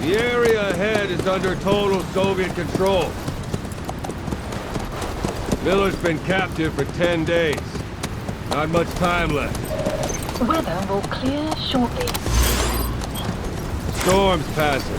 The area ahead is under total Soviet control. Miller's been captive for 10 days. Not much time left. Weather will clear shortly. Storm's passing.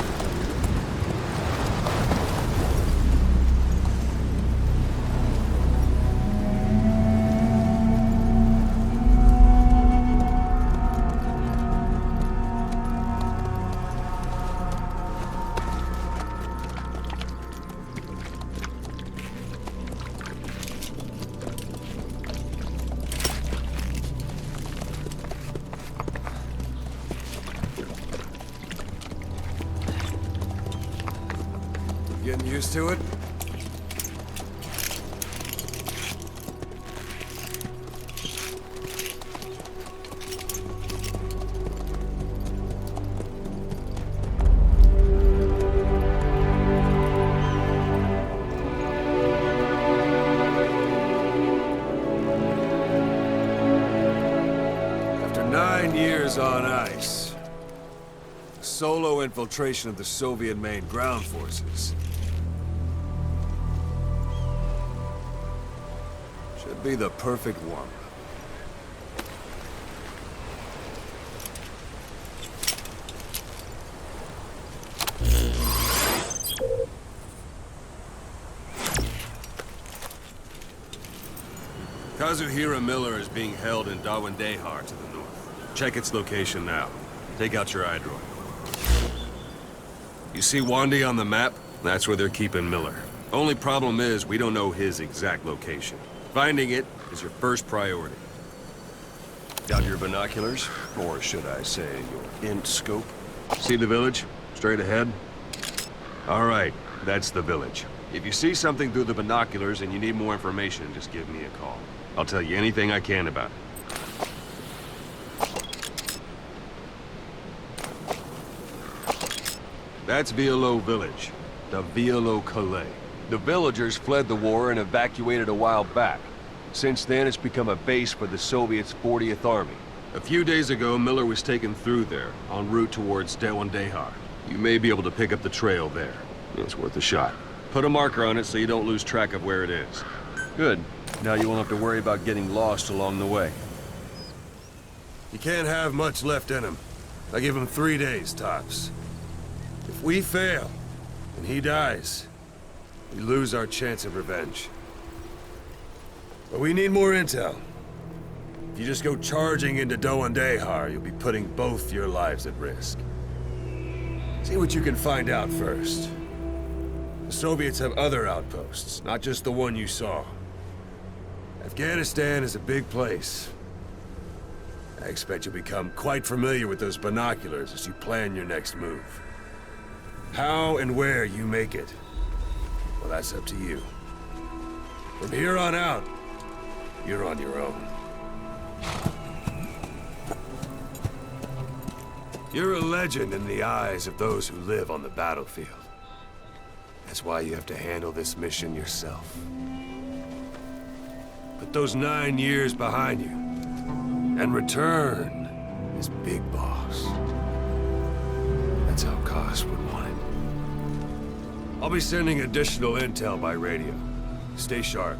Getting used to it? After 9 years on ice, solo infiltration of the Soviet main ground forces should be the perfect warm-up. Kazuhira Miller is being held in Dawandehar to the north. Check its location now. Take out your iDroid. You see Wandi on the map? That's where they're keeping Miller. Only problem is, we don't know his exact location. Finding it is your first priority. Got your binoculars? Or should I say, your int scope? See the village? Straight ahead? All right, that's the village. If you see something through the binoculars and you need more information, just give me a call. I'll tell you anything I can about it. That's Violo Village, the Violo Calais. The villagers fled the war and evacuated a while back. Since then, it's become a base for the Soviets' 40th Army. A few days ago, Miller was taken through there, en route towards Dawandehar. You may be able to pick up the trail there. It's worth a shot. Put a marker on it so you don't lose track of where it is. Good. Now you won't have to worry about getting lost along the way. You can't have much left in him. I give him 3 days, tops. If we fail, and he dies, we lose our chance of revenge. But we need more intel. If you just go charging into Dawandehar, you'll be putting both your lives at risk. See what you can find out first. The Soviets have other outposts, not just the one you saw. Afghanistan is a big place. I expect you'll become quite familiar with those binoculars as you plan your next move. How and where you make it, well, that's up to you. From here on out, you're on your own. You're a legend in the eyes of those who live on the battlefield. That's why you have to handle this mission yourself. Put those 9 years behind you, and return as Big Boss. That's how Koss would want it. I'll be sending additional intel by radio. Stay sharp.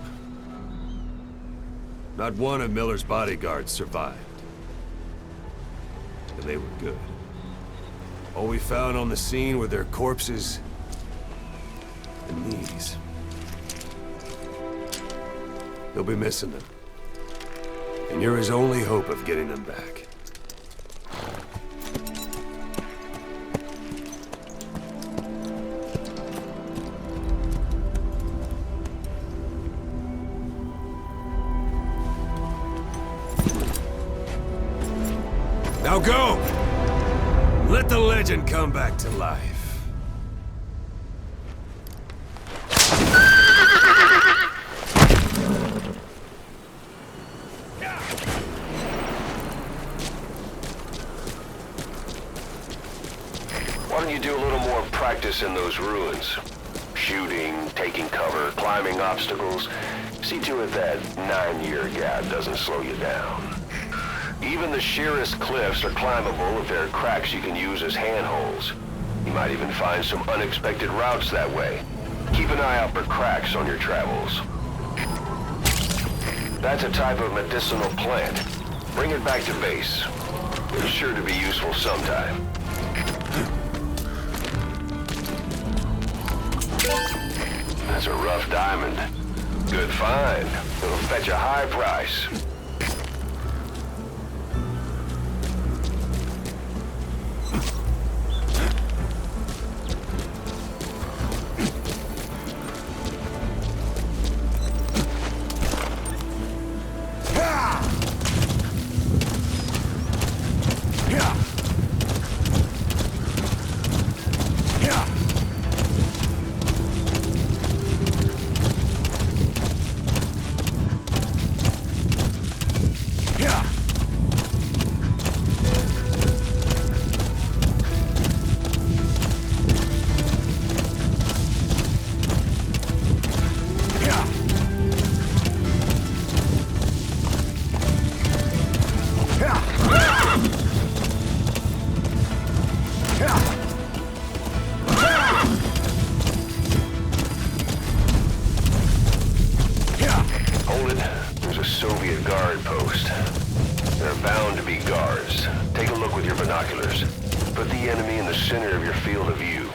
Not one of Miller's bodyguards survived. And they were good. All we found on the scene were their corpses and knees. You'll be missing them. And you're his only hope of getting them back. Now go! Let the legend come back to life. Why don't you do a little more practice in those ruins? Shooting, taking cover, climbing obstacles. See to it that 9-year gap doesn't slow you down. Even the sheerest cliffs are climbable if there are cracks you can use as handholds. You might even find some unexpected routes that way. Keep an eye out for cracks on your travels. That's a type of medicinal plant. Bring it back to base. It's sure to be useful sometime. That's a rough diamond. Good find. It'll fetch a high price. Hold it. There's a Soviet guard post. There are bound to be guards. Take a look with your binoculars. Put the enemy in the center of your field of view.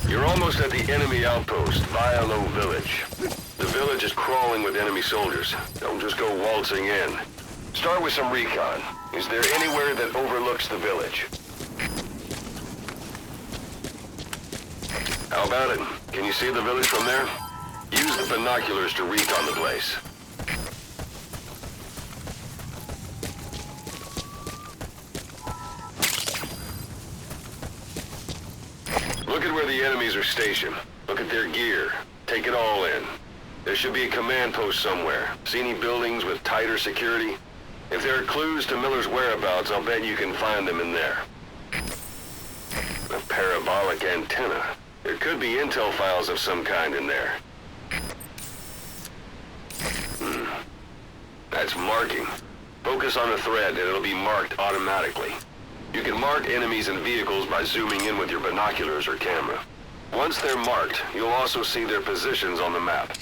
You're almost at the enemy outpost, Vialo Village. The village is crawling with enemy soldiers. Don't just go waltzing in. Start with some recon. Is there anywhere that overlooks the village? How about it? Can you see the village from there? Use the binoculars to recon the place. Look at where the enemies are stationed. Look at their gear. Take it all in. There should be a command post somewhere. See any buildings with tighter security? If there are clues to Miller's whereabouts, I'll bet you can find them in there. A parabolic antenna. There could be intel files of some kind in there. That's marking. Focus on the thread and it'll be marked automatically. You can mark enemies and vehicles by zooming in with your binoculars or camera. Once they're marked, you'll also see their positions on the map.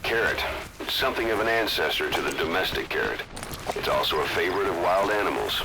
Carrot. It's something of an ancestor to the domestic carrot. It's also a favorite of wild animals.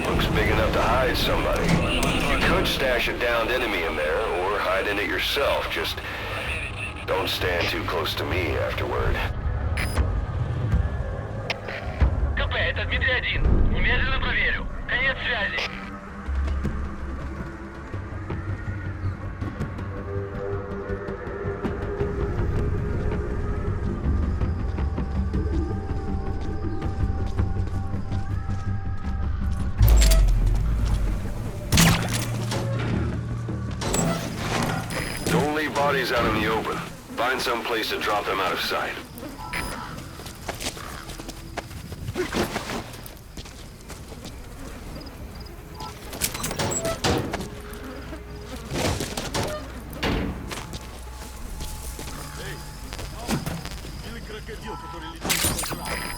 Looks big enough to hide somebody. You could stash a downed enemy in there, or hide in it yourself. Just don't stand too close to me afterward. КП, это Дмитрий-1. Немедленно проверю. Конец связи. Bodies out in the open. Find some place to drop them out of sight.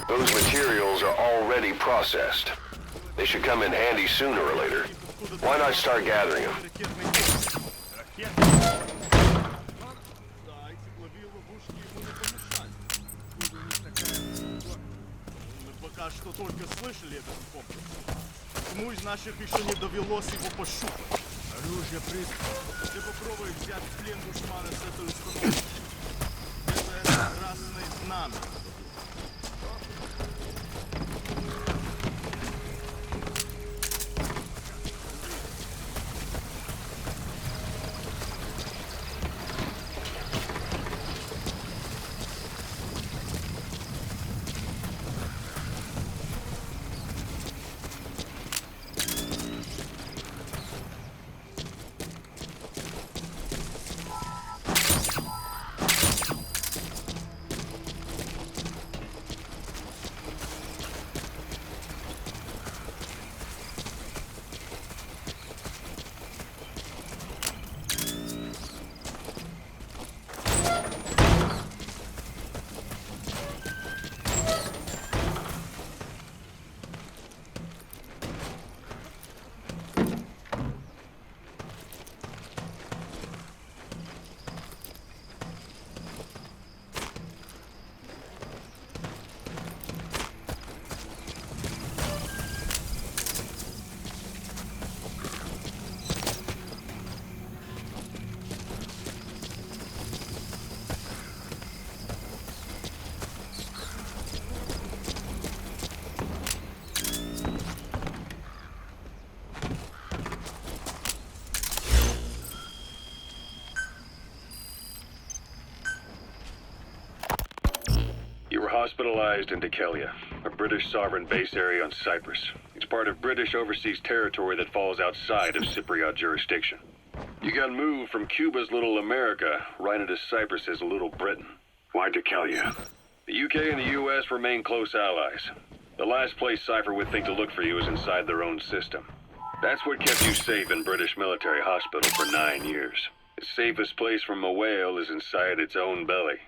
Those materials are already processed. They should come in handy sooner or later. Why not start gathering them? Что только слышали этот комплекс. Кому из наших еще не довелось его пощупать? Оружие призвано. Ты попробуй взять в плен душмана с этой установкой. Это красное знамя. Hospitalized in Dekelia, a British sovereign base area on Cyprus. It's part of British overseas territory that falls outside of Cypriot jurisdiction. You got moved from Cuba's Little America right into Cyprus's Little Britain. Why Dekelia? The UK and the US remain close allies. The last place Cypher would think to look for you is inside their own system. That's what kept you safe in British military hospital for 9 years. The safest place from a whale is inside its own belly.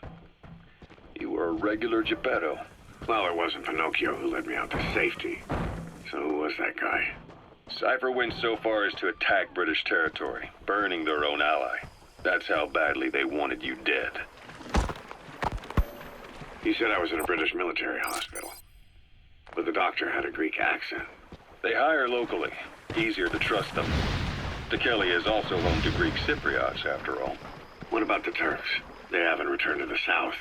You were a regular Geppetto. Well, it wasn't Pinocchio who led me out to safety. So who was that guy? Cypher went so far as to attack British territory, burning their own ally. That's how badly they wanted you dead. He said I was in a British military hospital. But the doctor had a Greek accent. They hire locally. Easier to trust them. Dekelia is also home to Greek Cypriots, after all. What about the Turks? They haven't returned to the south.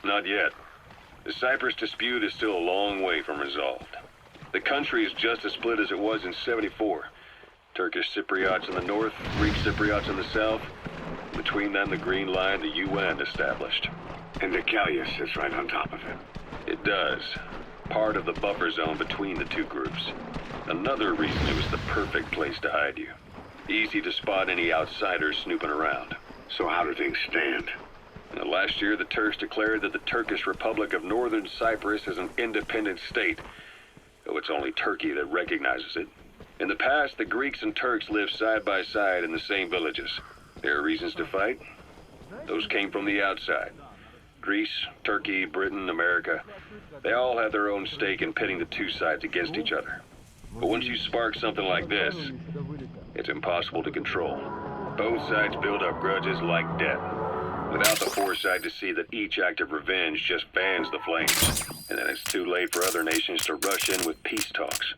Not yet. The Cyprus dispute is still a long way from resolved. The country is just as split as it was in '74. Turkish Cypriots in the north, Greek Cypriots in the south. Between them, the Green Line, the UN established. And Dekelia sits right on top of it. It does. Part of the buffer zone between the two groups. Another reason it was the perfect place to hide you. Easy to spot any outsiders snooping around. So how do things stand? Last year, the Turks declared that the Turkish Republic of Northern Cyprus is an independent state, though it's only Turkey that recognizes it. In the past, the Greeks and Turks lived side by side in the same villages. There are reasons to fight. Those came from the outside. Greece, Turkey, Britain, America, they all have their own stake in pitting the two sides against each other. But once you spark something like this, it's impossible to control. Both sides build up grudges like debt, without the foresight to see that each act of revenge just fans the flames, and then it's too late for other nations to rush in with peace talks.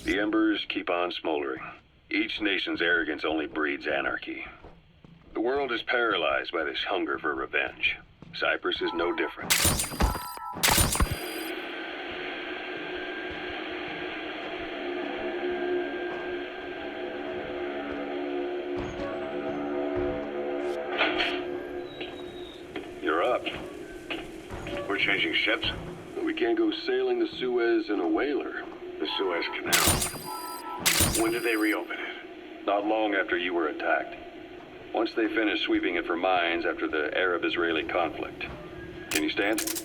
The embers keep on smoldering. Each nation's arrogance only breeds anarchy. The world is paralyzed by this hunger for revenge. Cyprus is no different. You're up. We're changing ships? We can't go sailing the Suez in a whaler. The Suez Canal. When did they reopen it? Not long after you were attacked. Once they finished sweeping it for mines after the Arab-Israeli conflict. Can you stand?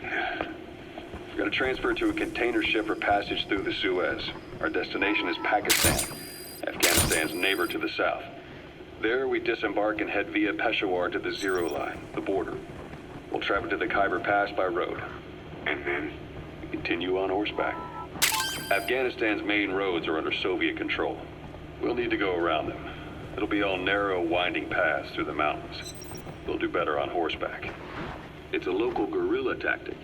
We're going to transfer to a container ship for passage through the Suez. Our destination is Pakistan, Afghanistan's neighbor to the south. There, we disembark and head via Peshawar to the Zero Line, the border. We'll travel to the Khyber Pass by road. And then? We continue on horseback. Afghanistan's main roads are under Soviet control. We'll need to go around them. It'll be all narrow, winding paths through the mountains. We'll do better on horseback. It's a local guerrilla tactic.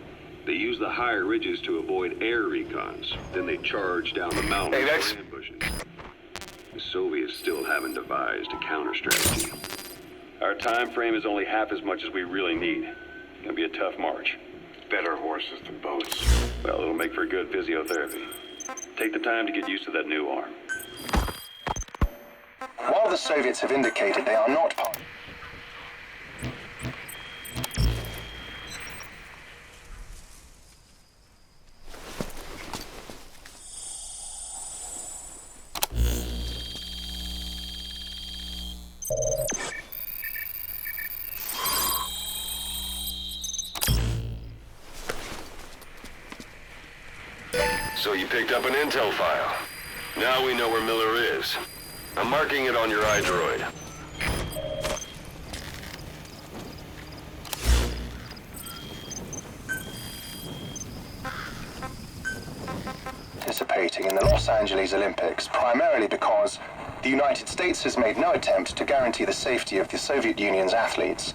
They use the higher ridges to avoid air recons. Then they charge down the mountains for ambushes. The Soviets still haven't devised a counter-strategy. Our time frame is only half as much as we really need. It'll be a tough march. Better horses than boats. Well, it'll make for good physiotherapy. Take the time to get used to that new arm. While the Soviets have indicated they are not part... So you picked up an intel file. Now we know where Miller is. I'm marking it on your iDroid. participating in the Los Angeles Olympics, primarily because the United States has made no attempt to guarantee the safety of the Soviet Union's athletes.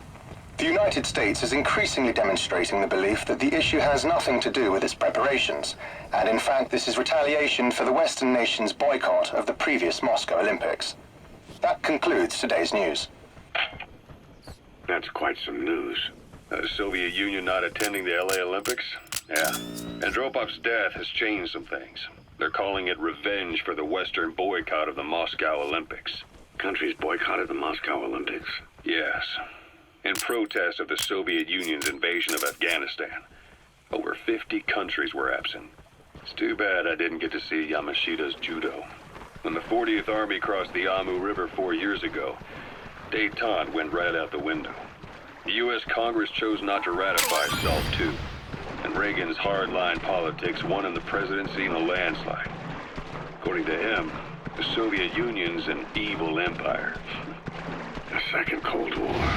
The United States is increasingly demonstrating the belief that the issue has nothing to do with its preparations, and in fact this is retaliation for the Western nations' boycott of the previous Moscow Olympics. That concludes today's news. That's quite some news. The Soviet Union not attending the LA Olympics? Yeah. Andropov's death has changed some things. They're calling it revenge for the Western boycott of the Moscow Olympics. Countries boycotted the Moscow Olympics? Yes. In protest of the Soviet Union's invasion of Afghanistan. Over 50 countries were absent. It's too bad I didn't get to see Yamashita's judo. When the 40th Army crossed the Amu River 4 years ago, détente went right out the window. The U.S. Congress chose not to ratify SALT II, and Reagan's hardline politics won him the presidency in a landslide. According to him, the Soviet Union's an evil empire. The Second Cold War.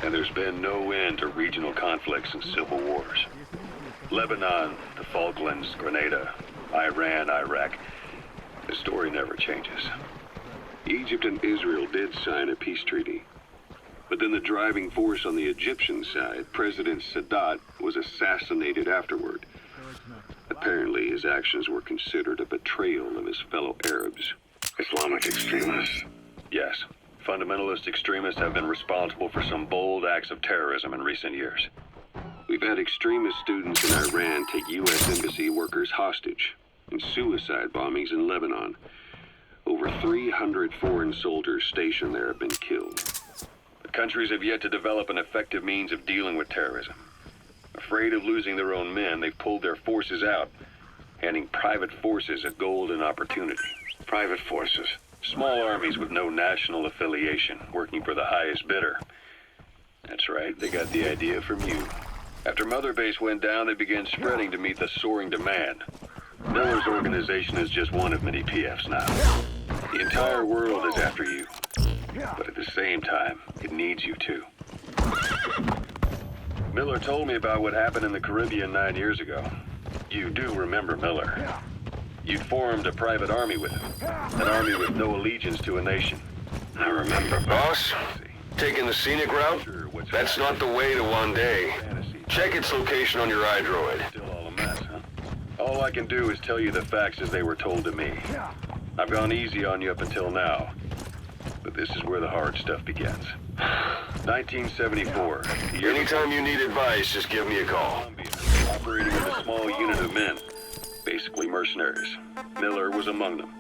And there's been no end to regional conflicts and civil wars. Lebanon, the Falklands, Grenada, Iran, Iraq. The story never changes. Egypt and Israel did sign a peace treaty. But then the driving force on the Egyptian side, President Sadat, was assassinated afterward. Apparently his actions were considered a betrayal of his fellow Arabs. Islamic extremists? Yes. Fundamentalist extremists have been responsible for some bold acts of terrorism in recent years. We've had extremist students in Iran take U.S. embassy workers hostage, and suicide bombings in Lebanon. Over 300 foreign soldiers stationed there have been killed. The countries have yet to develop an effective means of dealing with terrorism. Afraid of losing their own men, they've pulled their forces out, handing private forces a golden opportunity. Private forces? Small armies with no national affiliation, working for the highest bidder. That's right, they got the idea from you. After Mother Base went down, they began spreading to meet the soaring demand. Miller's organization is just one of many PFs now. The entire world is after you. But at the same time, it needs you too. Miller told me about what happened in the Caribbean 9 years ago. You do remember Miller. You'd formed a private army with him. An army with no allegiance to a nation. I remember. Boss, taking the scenic route? That's not the way to one day. Check its location on your iDroid. Still all a mess, huh? All I can do is tell you the facts as they were told to me. I've gone easy on you up until now. But this is where the hard stuff begins. 1974. Anytime you need advice, just give me a call. Operating with a small unit of men. Basically mercenaries. Miller was among them.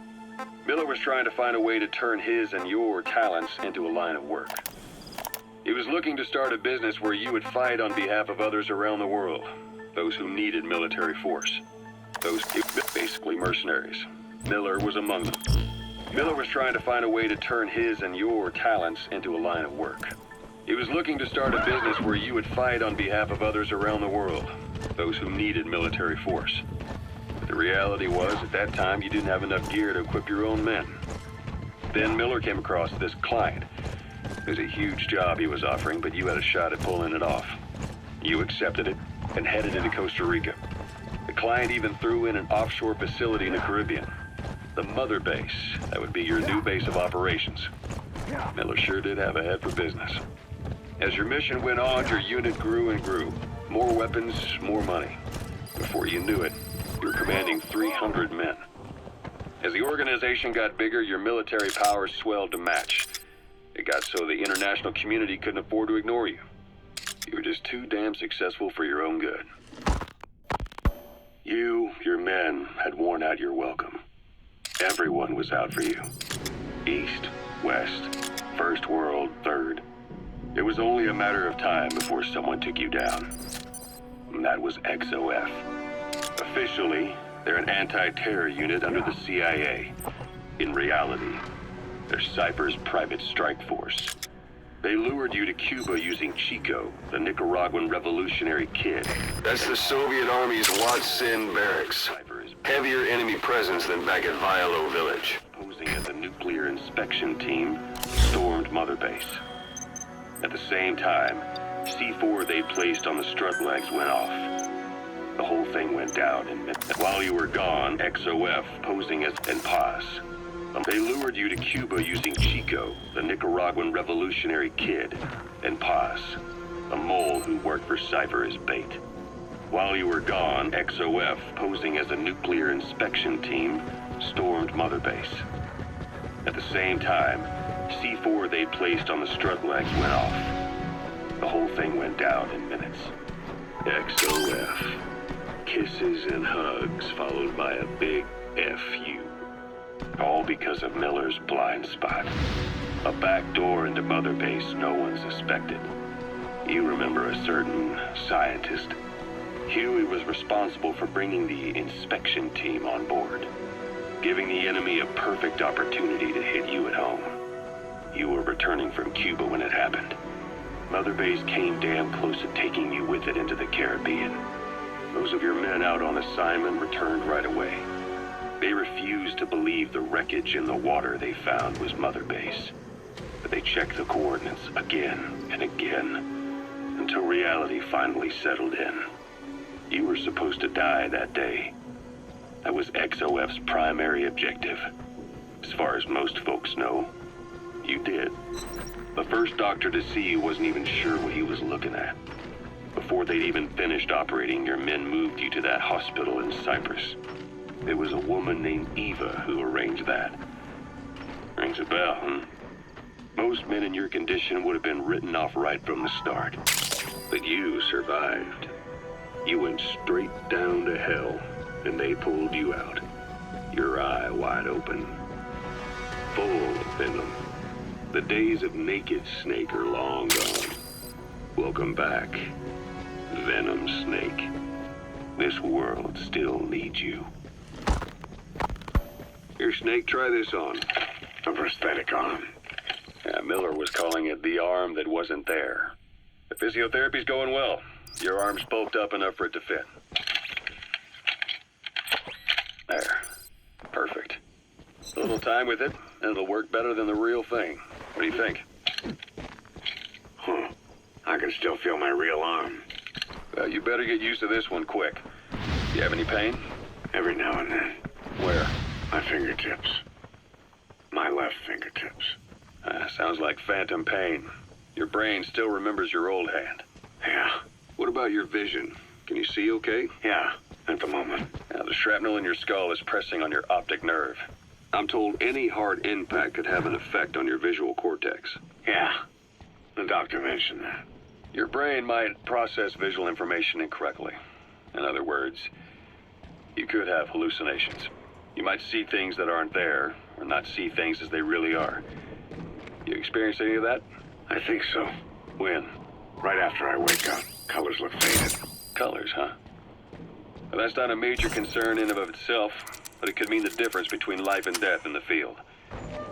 Miller was trying to find a way to turn his and your talents into a line of work. He was looking to start a business where you would fight on behalf of others around the world. Those who needed military force. Those basically mercenaries. Miller was among them. Miller was trying to find a way to turn his and your talents into a line of work. He was looking to start a business where you would fight on behalf of others around the world. Those who needed military force. The reality was, at that time, you didn't have enough gear to equip your own men. Then Miller came across this client. It was a huge job he was offering, but you had a shot at pulling it off. You accepted it and headed into Costa Rica. The client even threw in an offshore facility in the Caribbean. The Mother Base. That would be your new base of operations. Miller sure did have a head for business. As your mission went on, your unit grew and grew. More weapons, more money. Before you knew it, you were commanding 300 men. As the organization got bigger, your military powers swelled to match. It got so the international community couldn't afford to ignore you. You were just too damn successful for your own good. You, your men, had worn out your welcome. Everyone was out for you. East, West, First World, Third. It was only a matter of time before someone took you down. And that was XOF. Officially, they're an anti-terror unit under the CIA. In reality, they're Cypher's private strike force. They lured you to Cuba using Chico, the Nicaraguan revolutionary kid. That's the Soviet Army's Watson barracks. Heavier enemy presence than back at Vialo Village. Posing as a nuclear inspection team, stormed Mother Base. At the same time, C4 they placed on the strut legs went off. The whole thing went down in minutes. While you were gone, XOF, posing as Paz. They lured you to Cuba using Chico, the Nicaraguan revolutionary kid, and Paz, a mole who worked for Cypher as bait. While you were gone, XOF, posing as a nuclear inspection team, stormed Mother Base. At the same time, C4 they placed on the strut legs went off. The whole thing went down in minutes. XOF. Kisses and hugs, followed by a big F.U. All because of Miller's blind spot. A back door into Mother Base no one suspected. You remember a certain scientist. Huey was responsible for bringing the inspection team on board, giving the enemy a perfect opportunity to hit you at home. You were returning from Cuba when it happened. Mother Base came damn close to taking you with it into the Caribbean. Those of your men out on assignment returned right away. They refused to believe the wreckage in the water they found was Mother Base. But they checked the coordinates again and again, until reality finally settled in. You were supposed to die that day. That was XOF's primary objective. As far as most folks know, you did. The first doctor to see you wasn't even sure what he was looking at. Before they'd even finished operating, your men moved you to that hospital in Cyprus. It was a woman named Eva who arranged that. Rings a bell, huh? Most men in your condition would have been written off right from the start. But you survived. You went straight down to hell, and they pulled you out. Your eye wide open. Full of venom. The days of naked Snake are long gone. Welcome back, Venom Snake. This world still needs you. Here, Snake, try this on. A prosthetic arm. Yeah, Miller was calling it the arm that wasn't there. The physiotherapy's going well. Your arm's bulked up enough for it to fit. There. Perfect. A little time with it, and it'll work better than the real thing. What do you think? Huh. I can still feel my real arm. Well, you better get used to this one quick. You have any pain? Every now and then. Where? My fingertips. My left fingertips. Sounds like phantom pain. Your brain still remembers your old hand. Yeah. What about your vision? Can you see okay? Yeah, at the moment. Now, the shrapnel in your skull is pressing on your optic nerve. I'm told any hard impact could have an effect on your visual cortex. Yeah. The doctor mentioned that. Your brain might process visual information incorrectly. In other words, you could have hallucinations. You might see things that aren't there, or not see things as they really are. You experience any of that? I think so. When? Right after I wake up. Colors look faded. Colors, huh? Well, that's not a major concern in and of itself, but it could mean the difference between life and death in the field.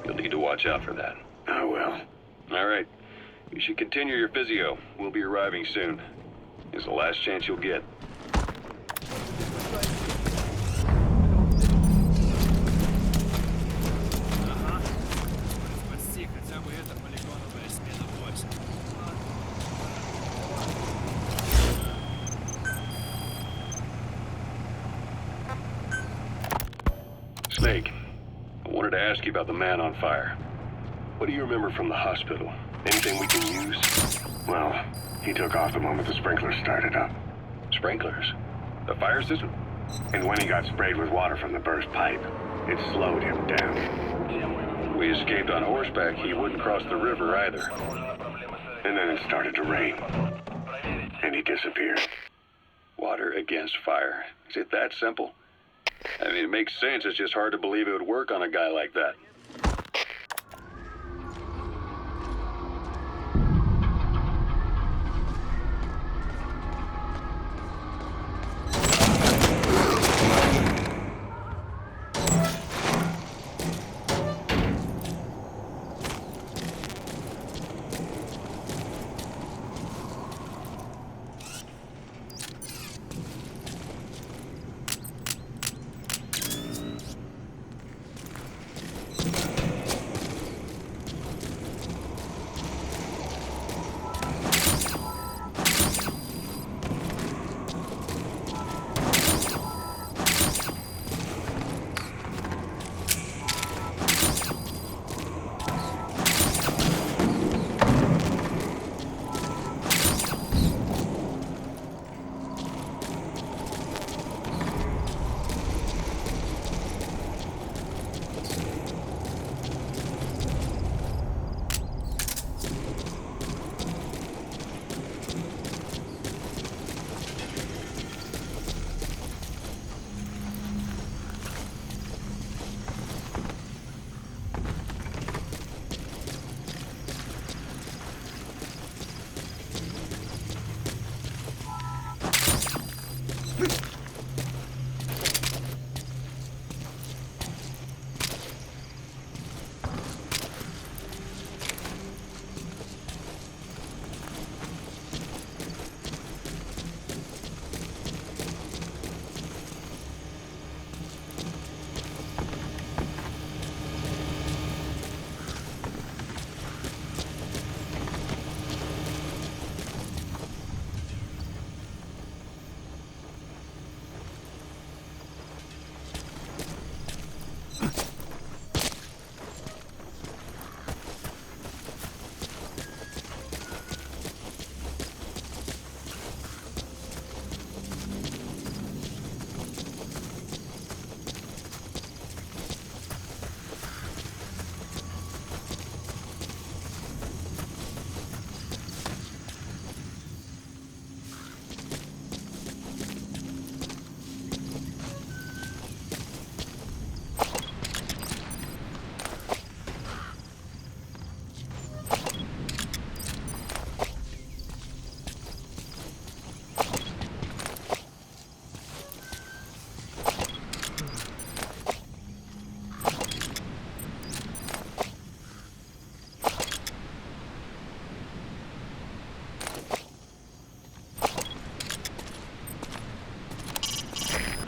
You'll need to watch out for that. I will. All right. You should continue your physio. We'll be arriving soon. It's the last chance you'll get. Snake, I wanted to ask you about the man on fire. What do you remember from the hospital? Anything we can use? Well, he took off the moment the sprinklers started up. Sprinklers? The fire system? And when he got sprayed with water from the burst pipe, it slowed him down. We escaped on horseback. He wouldn't cross the river either. And then it started to rain. And he disappeared. Water against fire. Is it that simple? I mean, it makes sense. It's just hard to believe it would work on a guy like that.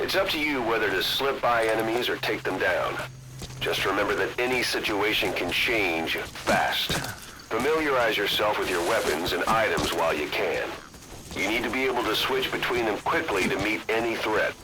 It's up to you whether to slip by enemies or take them down. Just remember that any situation can change fast. Familiarize yourself with your weapons and items while you can. You need to be able to switch between them quickly to meet any threat.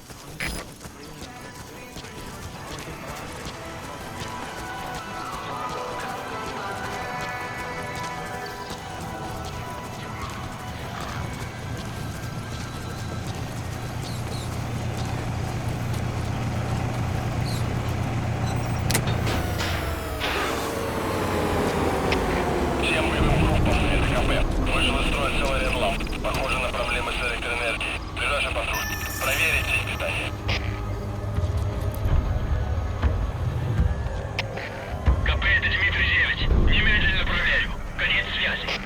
Похоже на проблемы с электроэнергией. Ближайший патруль. Проверить здесь питание. КП, это Дмитрий 9. Немедленно проверю. Конец связи.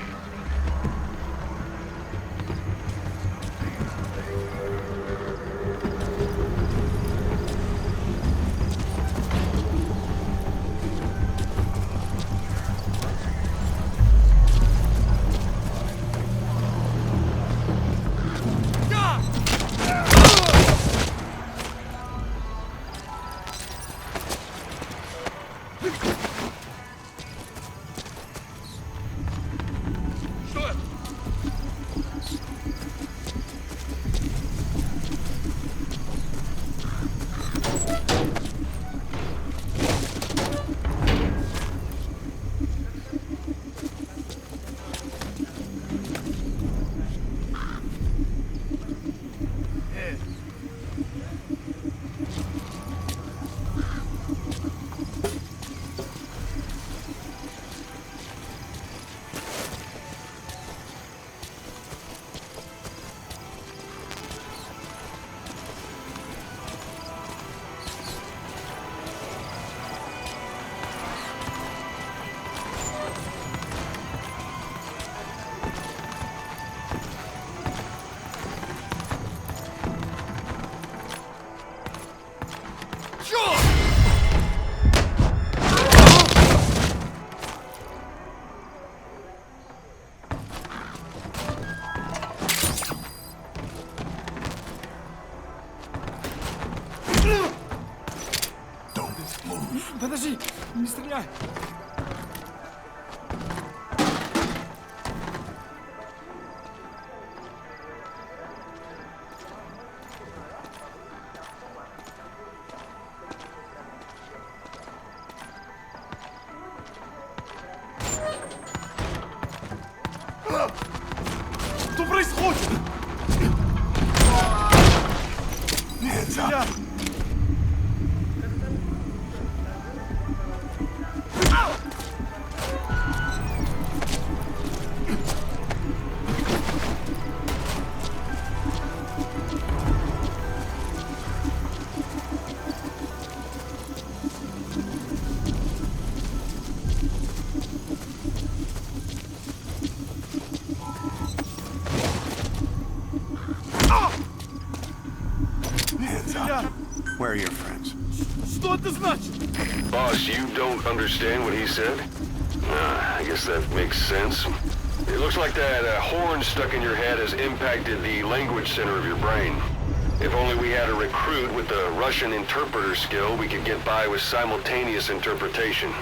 Подожди, не стреляй! Что происходит? Нет, стреляй! Where are your friends? Что это значит? Boss, you don't understand what he said? I guess that makes sense. It looks like that horn stuck in your head has impacted the language center of your brain. If only we had a recruit with the Russian interpreter skill, we could get by with simultaneous interpretation.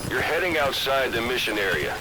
You're heading outside the mission area.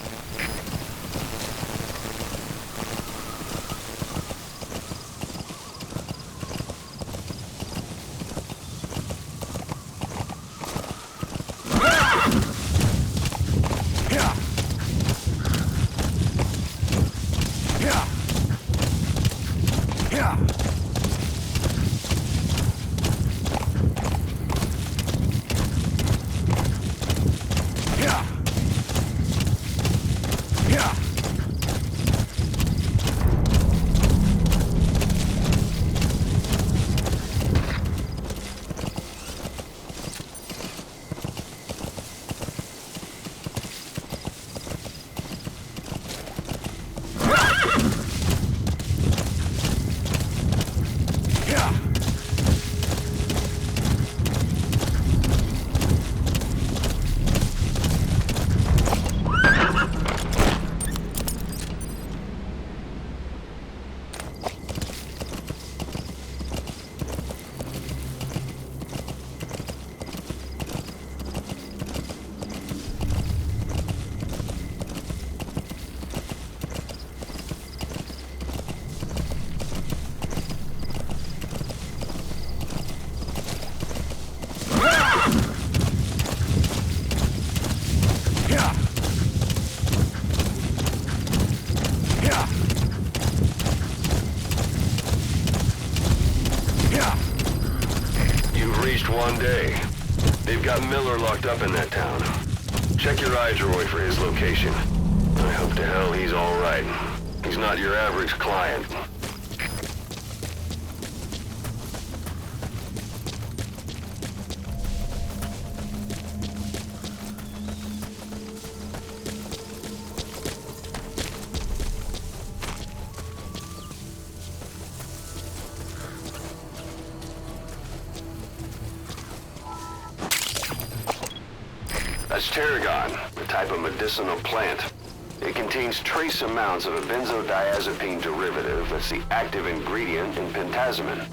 One day. They've got Miller locked up in that town. Check your eye droid for his location. I hope to hell he's all right. He's not your average client. That's tarragon, a type of medicinal plant. It contains trace amounts of a benzodiazepine derivative that's the active ingredient in pentazemin.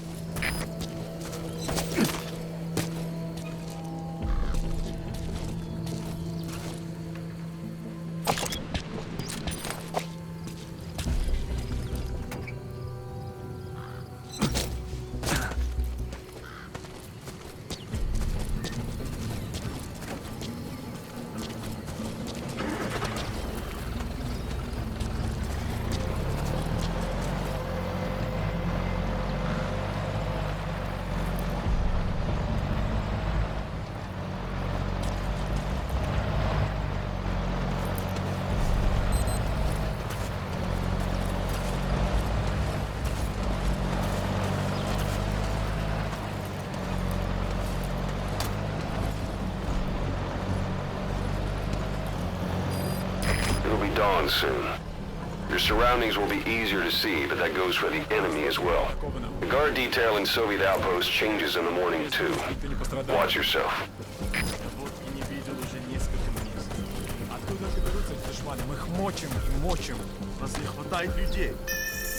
It'll be dawn soon. Your surroundings will be easier to see, but that goes for the enemy as well. The guard detail in Soviet outposts changes in the morning too. Watch yourself. Вот и не видел уже несколько месяцев. Откуда берутся эти шманы? Мы их мочим и мочим. У нас не хватает людей.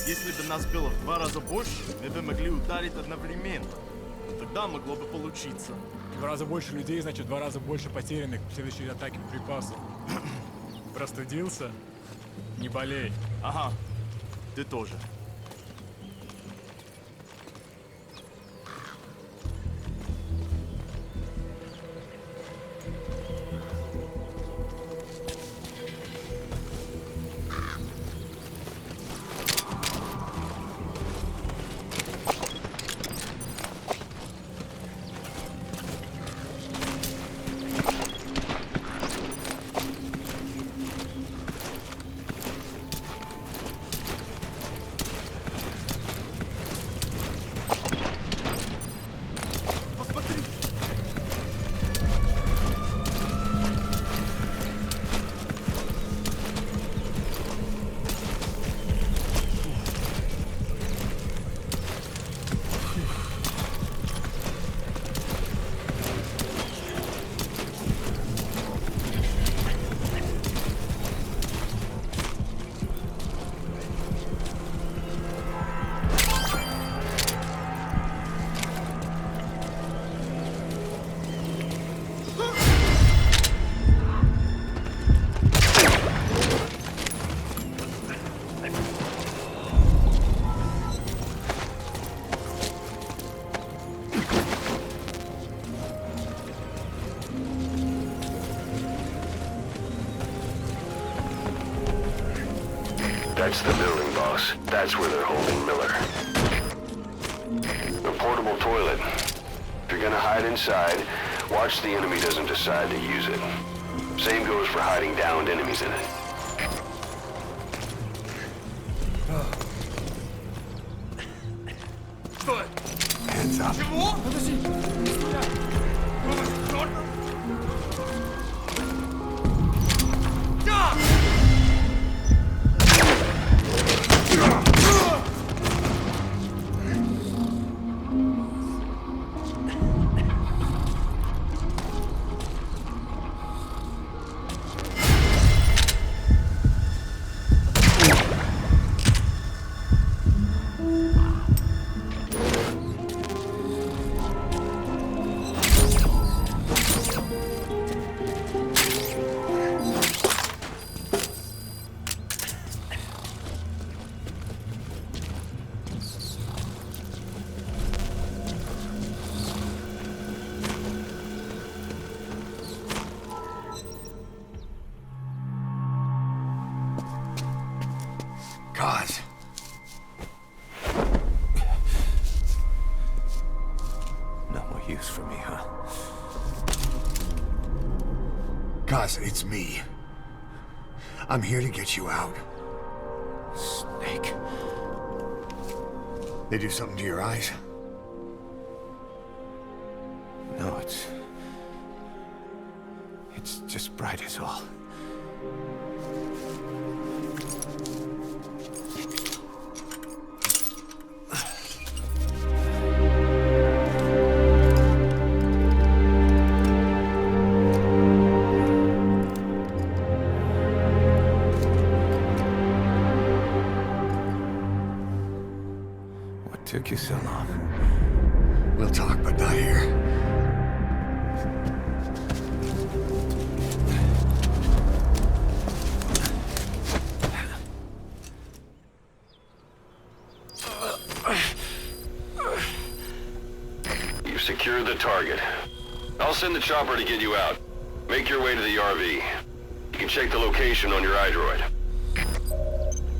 Если бы нас было в 2 раза больше, мы бы могли ударить одновременно. Тогда могло бы получиться. 2 раза больше людей, значит 2 раза больше потерянных в следующей атаке припасов. Простудился? Не болей. Ага, ты тоже. That's the building, boss. That's where they're holding Miller. A portable toilet. If you're gonna hide inside, watch the enemy doesn't decide to use it. Same goes for hiding downed enemies in it. Hands up. God. No more use for me, huh? Guys, it's me. I'm here to get you out. Snake. They do something to your eyes? No, it's just bright as all. What took you so long? We'll talk, but not here. You've secured the target. I'll send the chopper to get you out. Make your way to the RV. You can check the location on your iDroid.